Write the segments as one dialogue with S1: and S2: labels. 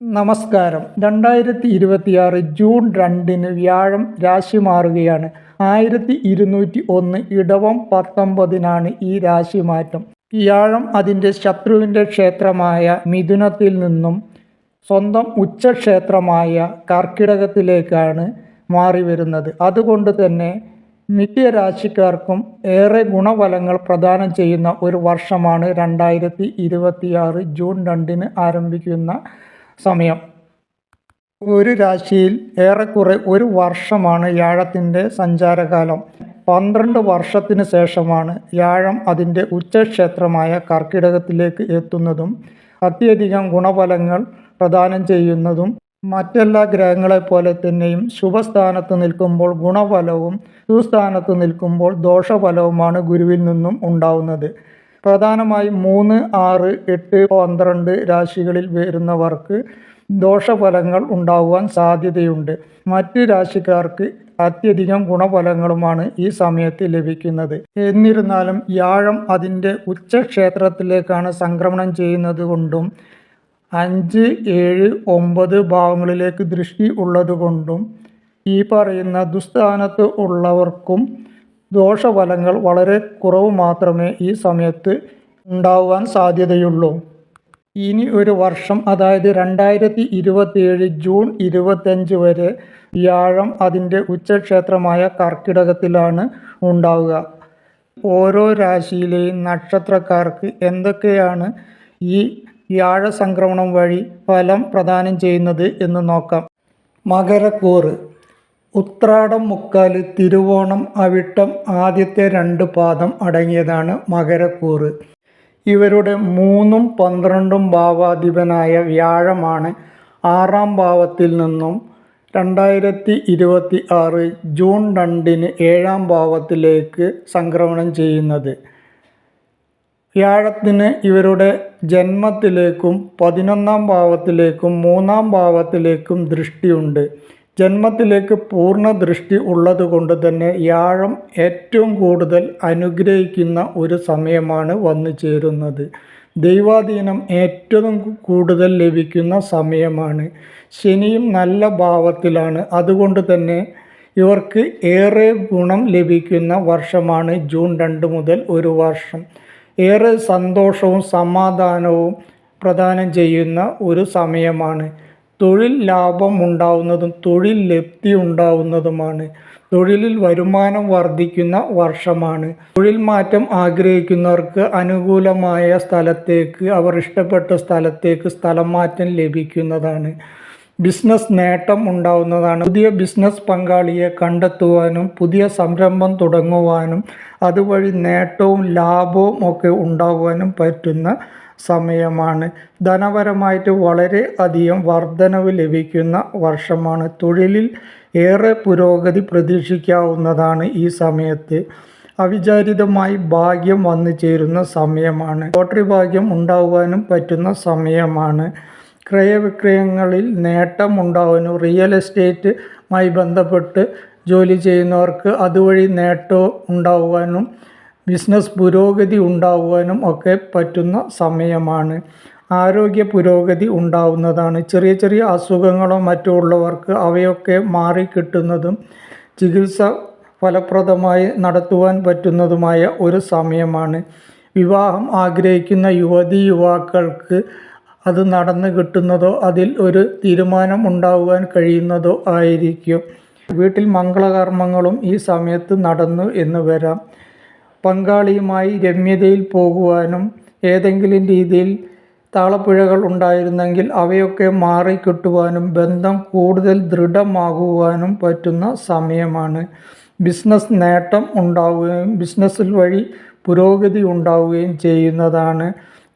S1: നമസ്കാരം. 2026 ജൂൺ 2 വ്യാഴം രാശി മാറുകയാണ്. 1201 ഇടവം 19 ഈ രാശിമാറ്റം. വ്യാഴം അതിൻ്റെ ശത്രുവിൻ്റെ ക്ഷേത്രമായ മിഥുനത്തിൽ നിന്നും സ്വന്തം ഉച്ചക്ഷേത്രമായ കർക്കിടകത്തിലേക്കാണ് മാറി വരുന്നത്. അതുകൊണ്ട് തന്നെ മിക്ക രാശിക്കാർക്കും ഏറെ ഗുണഫലങ്ങൾ പ്രദാനം ചെയ്യുന്ന ഒരു വർഷമാണ് 2026 ജൂൺ 2 ആരംഭിക്കുന്ന സമയം. ഒരു രാശിയിൽ ഏറെക്കുറെ ഒരു വർഷമാണ് വ്യാഴത്തിൻ്റെ സഞ്ചാരകാലം. 12 വർഷത്തിന് ശേഷമാണ് വ്യാഴം അതിൻ്റെ ഉച്ചക്ഷേത്രമായ കർക്കിടകത്തിലേക്ക് എത്തുന്നതും അത്യധികം ഗുണഫലങ്ങൾ പ്രദാനം ചെയ്യുന്നതും. മറ്റെല്ലാ ഗ്രഹങ്ങളെപ്പോലെ തന്നെയും ശുഭസ്ഥാനത്ത് നിൽക്കുമ്പോൾ ഗുണഫലവും ദുസ്ഥാനത്ത് നിൽക്കുമ്പോൾ ദോഷഫലവുമാണ് ഗുരുവിൽ നിന്നും ഉണ്ടാവുന്നത്. പ്രധാനമായും 3, 6, 8, 12 രാശികളിൽ വരുന്നവർക്ക് ദോഷഫലങ്ങൾ ഉണ്ടാകുവാൻ സാധ്യതയുണ്ട്. മറ്റ് രാശിക്കാർക്ക് അത്യധികം ഗുണഫലങ്ങളുമാണ് ഈ സമയത്ത് ലഭിക്കുന്നത്. എന്നിരുന്നാലും വ്യാഴം അതിൻ്റെ ഉച്ചക്ഷേത്രത്തിലേക്കാണ് സംക്രമണം ചെയ്യുന്നത് കൊണ്ടും 5, 7, 9 ഭാവങ്ങളിലേക്ക് ദൃഷ്ടി ഉള്ളതുകൊണ്ടും ഈ പറയുന്ന ദുസ്ഥാനത്ത് ഉള്ളവർക്കും ദോഷഫലങ്ങൾ വളരെ കുറവ് മാത്രമേ ഈ സമയത്ത് ഉണ്ടാവാൻ സാധ്യതയുള്ളൂ. ഇനി ഒരു വർഷം, അതായത് 2027 ജൂൺ 25 വരെ വ്യാഴം അതിൻ്റെ ഉച്ചക്ഷേത്രമായ കർക്കിടകത്തിലാണ് ഉണ്ടാവുക. ഓരോ രാശിയിലെയും നക്ഷത്രക്കാർക്ക് എന്തൊക്കെയാണ് ഈ വ്യാഴ സംക്രമണം വഴി ഫലം പ്രദാനം ചെയ്യുന്നത് എന്ന് നോക്കാം. മകരക്കൂറ്. ഉത്രാടം, മുക്കാല്, തിരുവോണം, അവിട്ടം ആദ്യത്തെ 2 പാദം അടങ്ങിയതാണ് മകരക്കൂറ്. ഇവരുടെ 3ഉം 12ഉം ഭാവാധിപനായ വ്യാഴമാണ് 6ാം ഭാവത്തിൽ നിന്നും 2026 ജൂൺ 2 7ാം ഭാവത്തിലേക്ക് സംക്രമണം ചെയ്യുന്നത്. വ്യാഴത്തിന് ഇവരുടെ ജന്മത്തിലേക്കും 11ാം ഭാവത്തിലേക്കും 3ാം ഭാവത്തിലേക്കും ദൃഷ്ടിയുണ്ട്. ജന്മത്തിലേക്ക് പൂർണ്ണ ദൃഷ്ടി ഉള്ളതുകൊണ്ട് തന്നെ വ്യാഴം ഏറ്റവും കൂടുതൽ അനുഗ്രഹിക്കുന്ന ഒരു സമയമാണ് വന്നു ചേരുന്നത്. ദൈവാധീനം ഏറ്റവും കൂടുതൽ ലഭിക്കുന്ന സമയമാണ്. ശനിയും നല്ല ഭാവത്തിലാണ്. അതുകൊണ്ട് തന്നെ ഇവർക്ക് ഏറെ ഗുണം ലഭിക്കുന്ന വർഷമാണ് ജൂൺ 2 മുതൽ ഒരു വർഷം. ഏറെ സന്തോഷവും സമാധാനവും പ്രദാനം ചെയ്യുന്ന ഒരു സമയമാണ്. തൊഴിൽ ലാഭം ഉണ്ടാവുന്നതും തൊഴിൽ ലബ്ധി ഉണ്ടാവുന്നതുമാണ്. തൊഴിലിൽ വരുമാനം വർദ്ധിക്കുന്ന വർഷമാണ്. തൊഴിൽ മാറ്റം ആഗ്രഹിക്കുന്നവർക്ക് അനുകൂലമായ സ്ഥലത്തേക്ക്, അവർ ഇഷ്ടപ്പെട്ട സ്ഥലത്തേക്ക് സ്ഥലം മാറ്റം ലഭിക്കുന്നതാണ്. ബിസിനസ് നേട്ടം ഉണ്ടാവുന്നതാണ്. പുതിയ ബിസിനസ് പങ്കാളിയെ കണ്ടെത്തുവാനും പുതിയ സംരംഭം തുടങ്ങുവാനും അതുവഴി നേട്ടവും ലാഭവും ഒക്കെ ഉണ്ടാകുവാനും പറ്റുന്ന സമയമാണ്. ധനപരമായിട്ട് വളരെ അധികം വർധനവ് ലഭിക്കുന്ന വർഷമാണ്. തൊഴിലിൽ ഏറെ പുരോഗതി പ്രതീക്ഷിക്കാവുന്നതാണ്. ഈ സമയത്ത് അവിചാരിതമായി ഭാഗ്യം വന്നു ചേരുന്ന സമയമാണ്. ലോട്ടറി ഭാഗ്യം ഉണ്ടാകുവാനും പറ്റുന്ന സമയമാണ്. ക്രയവിക്രയങ്ങളിൽ നേട്ടം ഉണ്ടാവാനും, റിയൽ എസ്റ്റേറ്റുമായി ബന്ധപ്പെട്ട് ജോലി ചെയ്യുന്നവർക്ക് അതുവഴി നേട്ടം ഉണ്ടാകുവാനും ബിസിനസ് പുരോഗതി ഉണ്ടാകുവാനും ഒക്കെ പറ്റുന്ന സമയമാണ്. ആരോഗ്യ പുരോഗതി ഉണ്ടാവുന്നതാണ്. ചെറിയ ചെറിയ അസുഖങ്ങളോ മറ്റോ ഉള്ളവർക്ക് അവയൊക്കെ മാറിക്കിട്ടുന്നതും ചികിത്സ ഫലപ്രദമായി നടത്തുവാൻ പറ്റുന്നതുമായ ഒരു സമയമാണ്. വിവാഹം ആഗ്രഹിക്കുന്ന യുവതി യുവാക്കൾക്ക് അത് നടന്നു കിട്ടുന്നതോ അതിൽ ഒരു തീരുമാനം ഉണ്ടാകുവാൻ കഴിയുന്നതോ ആയിരിക്കും. വീട്ടിൽ മംഗളകർമ്മങ്ങളും ഈ സമയത്ത് നടന്നു എന്ന് വരാം. പങ്കാളിയുമായി രമ്യതയിൽ പോകുവാനും ഏതെങ്കിലും രീതിയിൽ താളപ്പിഴകൾ ഉണ്ടായിരുന്നെങ്കിൽ അവയൊക്കെ മാറിക്കിട്ടുവാനും ബന്ധം കൂടുതൽ ദൃഢമാകുവാനും പറ്റുന്ന സമയമാണ്. ബിസിനസ് നേട്ടം ഉണ്ടാവുകയും ബിസിനസ്സിൽ വഴി പുരോഗതി ഉണ്ടാവുകയും ചെയ്യുന്നതാണ്.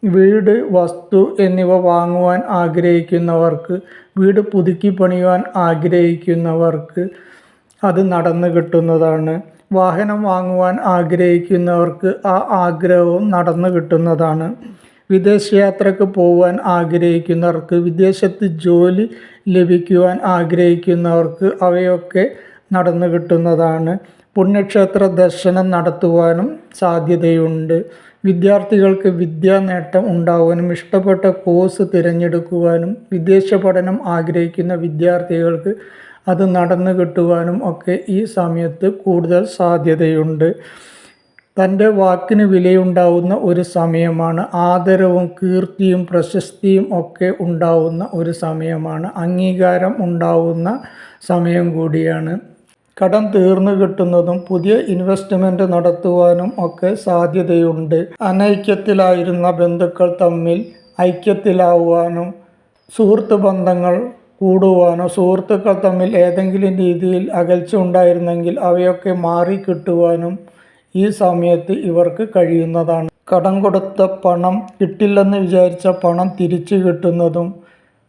S1: വീട്, വസ്തു എന്നിവ വാങ്ങുവാൻ ആഗ്രഹിക്കുന്നവർക്ക്, വീട് പുതുക്കി പണിയുവാൻ ആഗ്രഹിക്കുന്നവർക്ക് അത് നടന്നു കിട്ടുന്നതാണ്. വാഹനം വാങ്ങുവാൻ ആഗ്രഹിക്കുന്നവർക്ക് ആ ആഗ്രഹവും നടന്നു കിട്ടുന്നതാണ്. വിദേശയാത്രയ്ക്ക് പോകുവാൻ ആഗ്രഹിക്കുന്നവർക്ക്, വിദേശത്ത് ജോലി ലഭിക്കുവാൻ ആഗ്രഹിക്കുന്നവർക്ക് അവയൊക്കെ നടന്നു കിട്ടുന്നതാണ്. പുണ്യക്ഷേത്ര ദർശനം നടത്തുവാനും സാധ്യതയുണ്ട്. വിദ്യാർത്ഥികൾക്ക് വിദ്യാനേട്ടം ഉണ്ടാവാനും ഇഷ്ടപ്പെട്ട കോഴ്സ് തിരഞ്ഞെടുക്കുവാനും വിദേശ പഠനം ആഗ്രഹിക്കുന്ന വിദ്യാർത്ഥികൾക്ക് അത് നടന്നു കിട്ടുവാനും ഒക്കെ ഈ സമയത്ത് കൂടുതൽ സാധ്യതയുണ്ട്. തൻ്റെ വാക്കിന് വിലയുണ്ടാവുന്ന ഒരു സമയമാണ്. ആദരവും കീർത്തിയും പ്രശസ്തിയും ഒക്കെ ഉണ്ടാവുന്ന ഒരു സമയമാണ്. അംഗീകാരം ഉണ്ടാവുന്ന സമയം കൂടിയാണ്. കടം തീർന്നു കിട്ടുന്നതും പുതിയ ഇൻവെസ്റ്റ്മെൻറ്റ് നടത്തുവാനും ഒക്കെ സാധ്യതയുണ്ട്. അനൈക്യത്തിലായിരുന്ന ബന്ധുക്കൾ തമ്മിൽ ഐക്യത്തിലാവുവാനും സുഹൃത്ത് ബന്ധങ്ങൾ കൂടുവാനോ സുഹൃത്തുക്കൾ തമ്മിൽ ഏതെങ്കിലും രീതിയിൽ അകൽച്ച ഉണ്ടായിരുന്നെങ്കിൽ അവയൊക്കെ മാറിക്കിട്ടുവാനും ഈ സമയത്ത് ഇവർക്ക് കഴിയുന്നതാണ്. കടം കൊടുത്ത പണം കിട്ടില്ലെന്ന് വിചാരിച്ച പണം തിരിച്ചു കിട്ടുന്നതും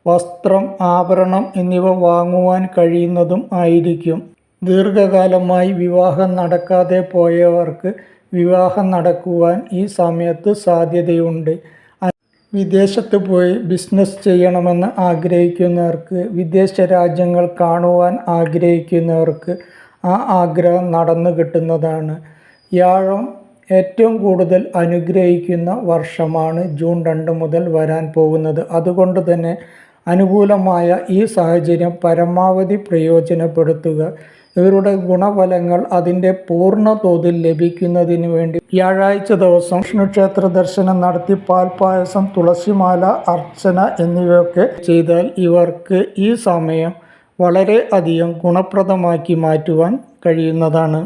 S1: വസ്ത്രം, ആഭരണം എന്നിവ വാങ്ങുവാൻ കഴിയുന്നതും ആയിരിക്കും. ദീർഘകാലമായി വിവാഹം നടക്കാതെ പോയവർക്ക് വിവാഹം നടക്കുവാൻ ഈ സമയത്ത് സാധ്യതയുണ്ട്. വിദേശത്ത് പോയി ബിസിനസ് ചെയ്യണമെന്ന് ആഗ്രഹിക്കുന്നവർക്ക്, വിദേശ രാജ്യങ്ങൾ കാണുവാൻ ആഗ്രഹിക്കുന്നവർക്ക് ആ ആഗ്രഹം നടന്നു കിട്ടുന്നതാണ്. വ്യാഴം ഏറ്റവും കൂടുതൽ അനുഗ്രഹിക്കുന്ന വർഷമാണ് ജൂൺ 2 മുതൽ വരാൻ പോകുന്നത്. അതുകൊണ്ട് തന്നെ അനുകൂലമായ ഈ സാഹചര്യം പരമാവധി പ്രയോജനപ്പെടുത്തുക. ഇവരുടെ ഗുണഫലങ്ങൾ അതിൻ്റെ പൂർണ്ണ തോതിൽ ലഭിക്കുന്നതിന് വേണ്ടി വ്യാഴാഴ്ച ദിവസം വിഷ്ണുക്ഷേത്ര ദർശനം നടത്തി പാൽപ്പായസം, തുളസിമാല, അർച്ചന എന്നിവയൊക്കെ ചെയ്താൽ ഇവർക്ക് ഈ സമയം വളരെ അധികം ഗുണപ്രദമാക്കി മാറ്റുവാൻ കഴിയുന്നതാണ്.